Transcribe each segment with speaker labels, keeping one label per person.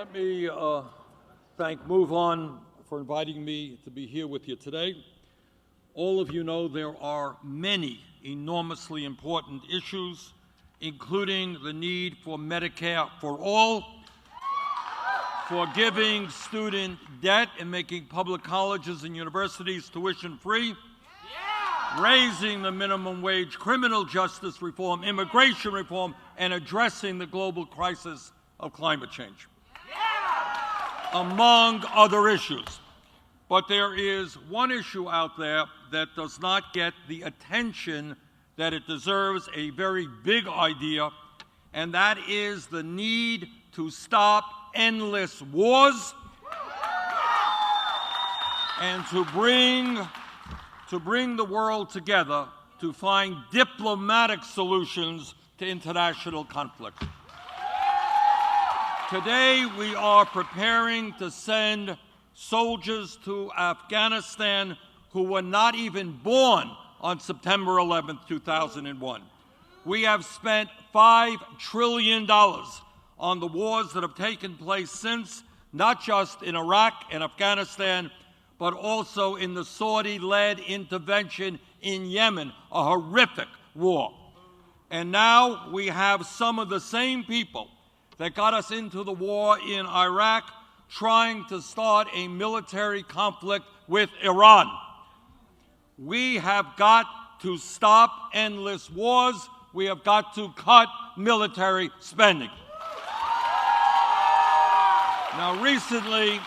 Speaker 1: Let me thank MoveOn for inviting me to be here with you today. All of you know there are many enormously important issues, including the need for Medicare for all, forgiving student debt and making public colleges and universities tuition-free, raising the minimum wage, criminal justice reform, immigration reform, and addressing the global crisis of climate change, among other issues. But there is one issue out there that does not get the attention that it deserves, a very big idea, and that is the need to stop endless wars and to bring the world together to find diplomatic solutions to international conflict. Today, we are preparing to send soldiers to Afghanistan who were not even born on September 11, 2001. We have spent $5 trillion on the wars that have taken place since, not just in Iraq and Afghanistan, but also in the Saudi-led intervention in Yemen, a horrific war. And now we have some of the same people that got us into the war in Iraq trying to start a military conflict with Iran. We have got to stop endless wars. We have got to cut military spending. Now, recently,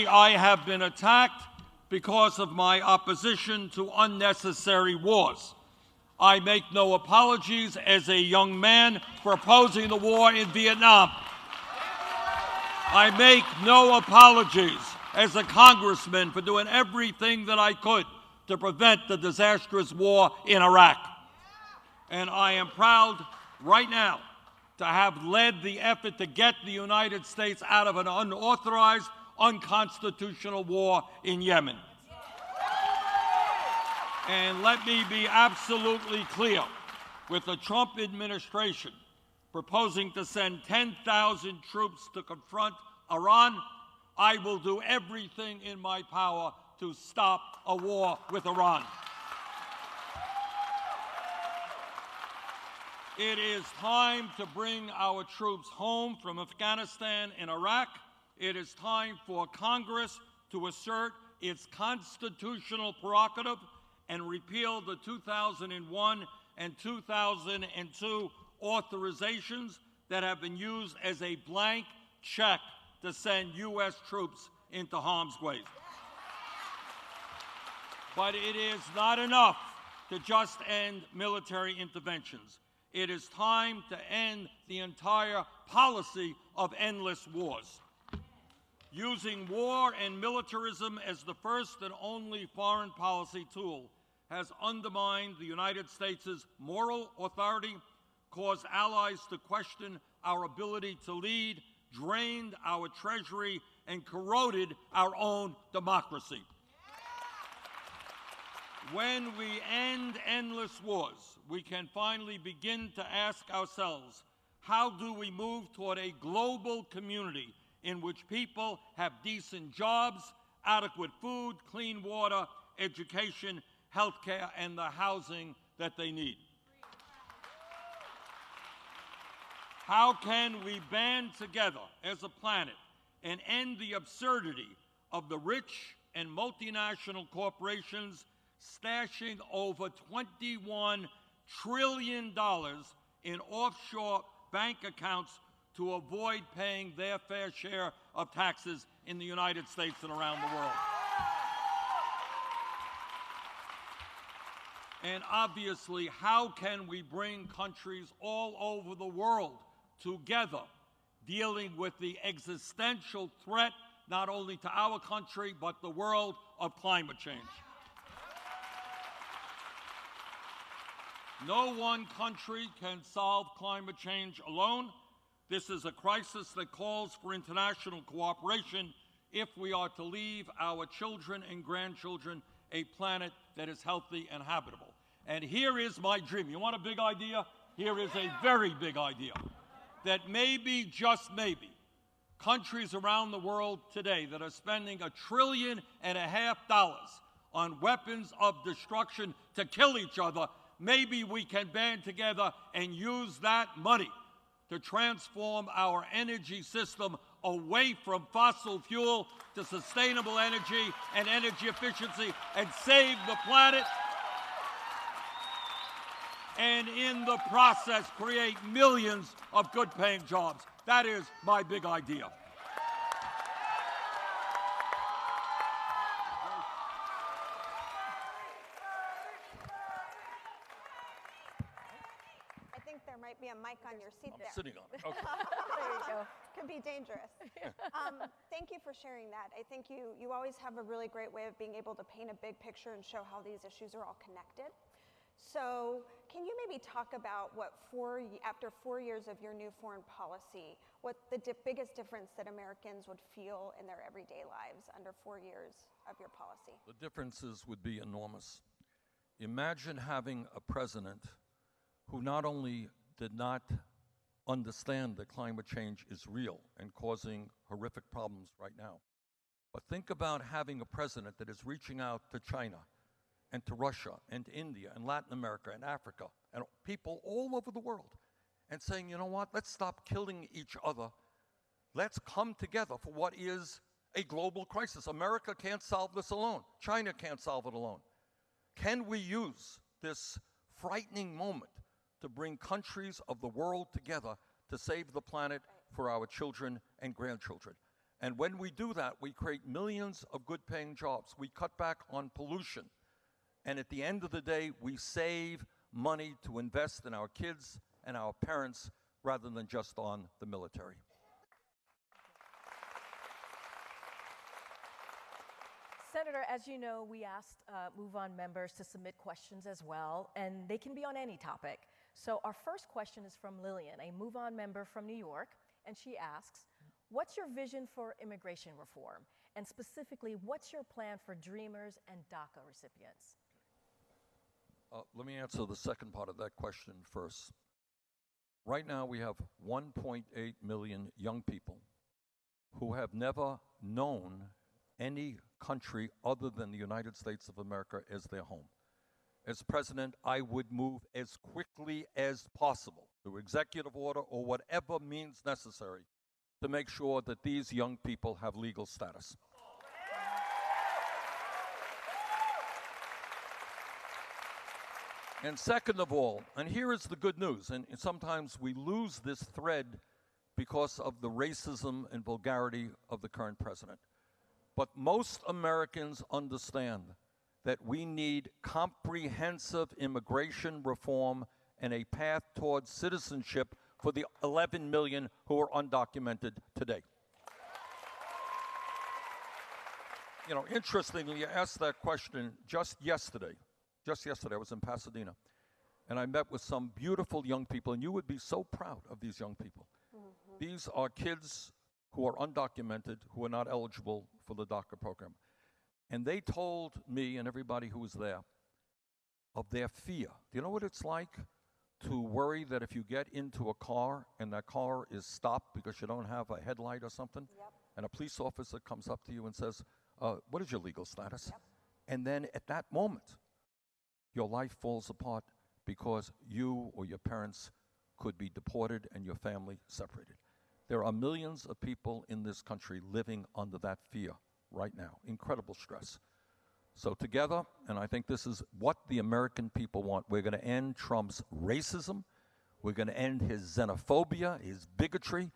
Speaker 1: I have been attacked because of my opposition to unnecessary wars. I make no apologies as a young man for opposing the war in Vietnam. I make no apologies as a congressman for doing everything that I could to prevent the disastrous war in Iraq. And I am proud right now to have led the effort to get the United States out of an unauthorized, unconstitutional war in Yemen. And let me be absolutely clear, with the Trump administration proposing to send 10,000 troops to confront Iran, I will do everything in my power to stop a war with Iran. It is time to bring our troops home from Afghanistan and Iraq. It is time for Congress to assert its constitutional prerogative and repeal the 2001 and 2002 authorizations that have been used as a blank check to send U.S. troops into harm's way. But it is not enough to just end military interventions. It is time to end the entire policy of endless wars. Using war and militarism as the first and only foreign policy tool has undermined the United States' moral authority, caused allies to question our ability to lead, drained our treasury, and corroded our own democracy. When we end endless wars, we can finally begin to ask ourselves, how do we move toward a global community in which people have decent jobs, adequate food, clean water, education, healthcare, and the housing that they need? How can we band together as a planet and end the absurdity of the rich and multinational corporations stashing over $21 trillion in offshore bank accounts to avoid paying their fair share of taxes in the United States and around the world? And obviously, how can we bring countries all over the world together, dealing with the existential threat, not only to our country, but the world, of climate change? No one country can solve climate change alone. This is a crisis that calls for international cooperation if we are to leave our children and grandchildren a planet that is healthy and habitable. And here is my dream. You want a big idea? Here is a very big idea. that maybe, just maybe, countries around the world today that are spending $1.5 trillion on weapons of destruction to kill each other, maybe we can band together and use that money to transform our energy system away from fossil fuel to sustainable energy and energy efficiency and save the planet, and in the process create millions of good-paying jobs. That is my big idea.
Speaker 2: I think there might be a mic on your seat there.
Speaker 1: Sitting on it. Okay.
Speaker 2: There you go. Could be dangerous. Thank you for sharing that. I think you always have a really great way of being able to paint a big picture and show how these issues are all connected. So can you maybe talk about what after 4 years of your new foreign policy, what the biggest difference that Americans would feel in their everyday lives under 4 years of your policy?
Speaker 1: The differences would be enormous. Imagine having a president who not only did not understand that climate change is real and causing horrific problems right now, but think about having a president that is reaching out to China and to Russia and to India and Latin America and Africa and people all over the world and saying, you know what, let's stop killing each other. Let's come together for what is a global crisis. America can't solve this alone. China can't solve it alone. Can we use this frightening moment to bring countries of the world together to save the planet for our children and grandchildren? And when we do that, we create millions of good-paying jobs. We cut back on pollution. And at the end of the day, we save money to invest in our kids and our parents rather than just on the military.
Speaker 3: Senator, as you know, we asked MoveOn members to submit questions as well, and they can be on any topic. So our first question is from Lillian, a MoveOn member from New York, and she asks, what's your vision for immigration reform? And specifically, what's your plan for Dreamers and DACA recipients?
Speaker 1: Let me answer the second part of that question first. Right now, we have 1.8 million young people who have never known any country other than the United States of America as their home. As president, I would move as quickly as possible through executive order or whatever means necessary to make sure that these young people have legal status. And second of all, and here is the good news, and sometimes we lose this thread because of the racism and vulgarity of the current president. But most Americans understand that we need comprehensive immigration reform and a path towards citizenship for the 11 million who are undocumented today. You know, interestingly, you asked that question just yesterday. Just yesterday, I was in Pasadena, and I met with some beautiful young people, and you would be so proud of these young people. Mm-hmm. These are kids who are undocumented, who are not eligible for the DACA program. And they told me and everybody who was there of their fear. Do you know what it's like to worry that if you get into a car and that car is stopped because you don't have a headlight or something, yep, and a police officer comes up to you and says, what is your legal status? Yep. And then at that moment, your life falls apart because you or your parents could be deported and your family separated. There are millions of people in this country living under that fear right now. Incredible stress. So together, and I think this is what the American people want, we're going to end Trump's racism, we're going to end his xenophobia, his bigotry,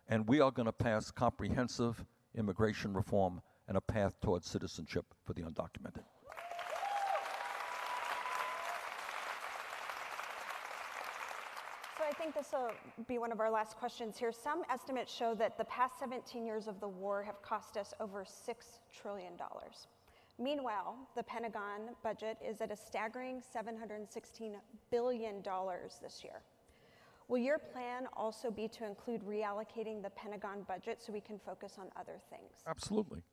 Speaker 1: and we are going to pass comprehensive immigration reform and a path towards citizenship for the undocumented.
Speaker 2: So I think this will be one of our last questions here. Some estimates show that the past 17 years of the war have cost us over $6 trillion. Meanwhile, the Pentagon budget is at a staggering $716 billion this year. Will your plan also be to include reallocating the Pentagon budget so we can focus on other things?
Speaker 1: Absolutely.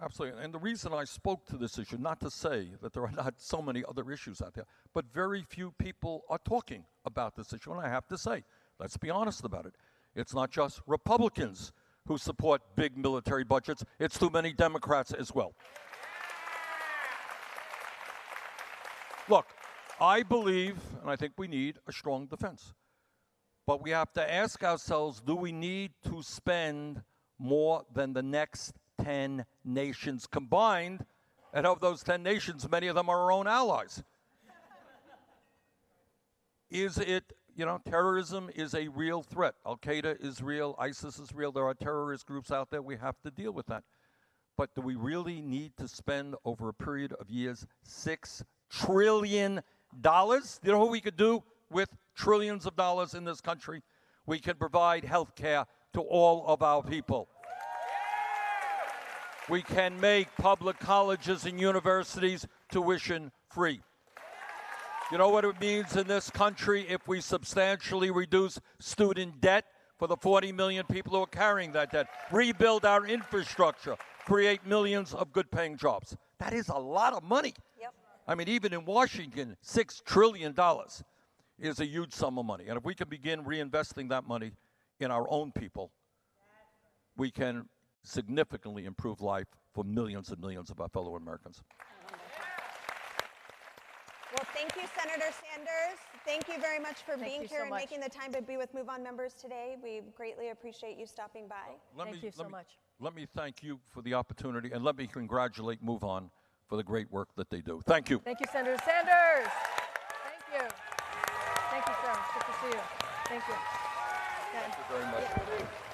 Speaker 1: Absolutely. And the reason I spoke to this issue, not to say that there are not so many other issues out there, but very few people are talking about this issue. And I have to say, let's be honest about it. It's not just Republicans who support big military budgets. It's too many Democrats as well. Look, I believe, and I think we need a strong defense. But we have to ask ourselves, do we need to spend more than the next 10 nations combined? And of those 10 nations, many of them are our own allies. Is it, terrorism is a real threat. Al-Qaeda is real, ISIS is real. There are terrorist groups out there. We have to deal with that. But do we really need to spend over a period of years $6 trillion? You know what we could do with trillions of dollars in this country? We can provide health care to all of our people. We can make public colleges and universities tuition free. You know what it means in this country if we substantially reduce student debt for the 40 million people who are carrying that debt, rebuild our infrastructure, create millions of good-paying jobs? That is a lot of money.
Speaker 2: Yep.
Speaker 1: I mean, even in Washington, $6 trillion is a huge sum of money. And if we can begin reinvesting that money in our own people, we can significantly improve life for millions and millions of our fellow Americans.
Speaker 2: Well, thank you, Senator Sanders. Thank you very much for being here and making the time to be with Move On members today. We greatly appreciate you stopping by.
Speaker 3: Thank you so much.
Speaker 1: Let me thank you for the opportunity, and let me congratulate Move On for the great work that they do. Thank you.
Speaker 3: Thank you, Senator Sanders. Thank you. Thank you, sir. Good to see you. Thank you.
Speaker 1: Thank you very much.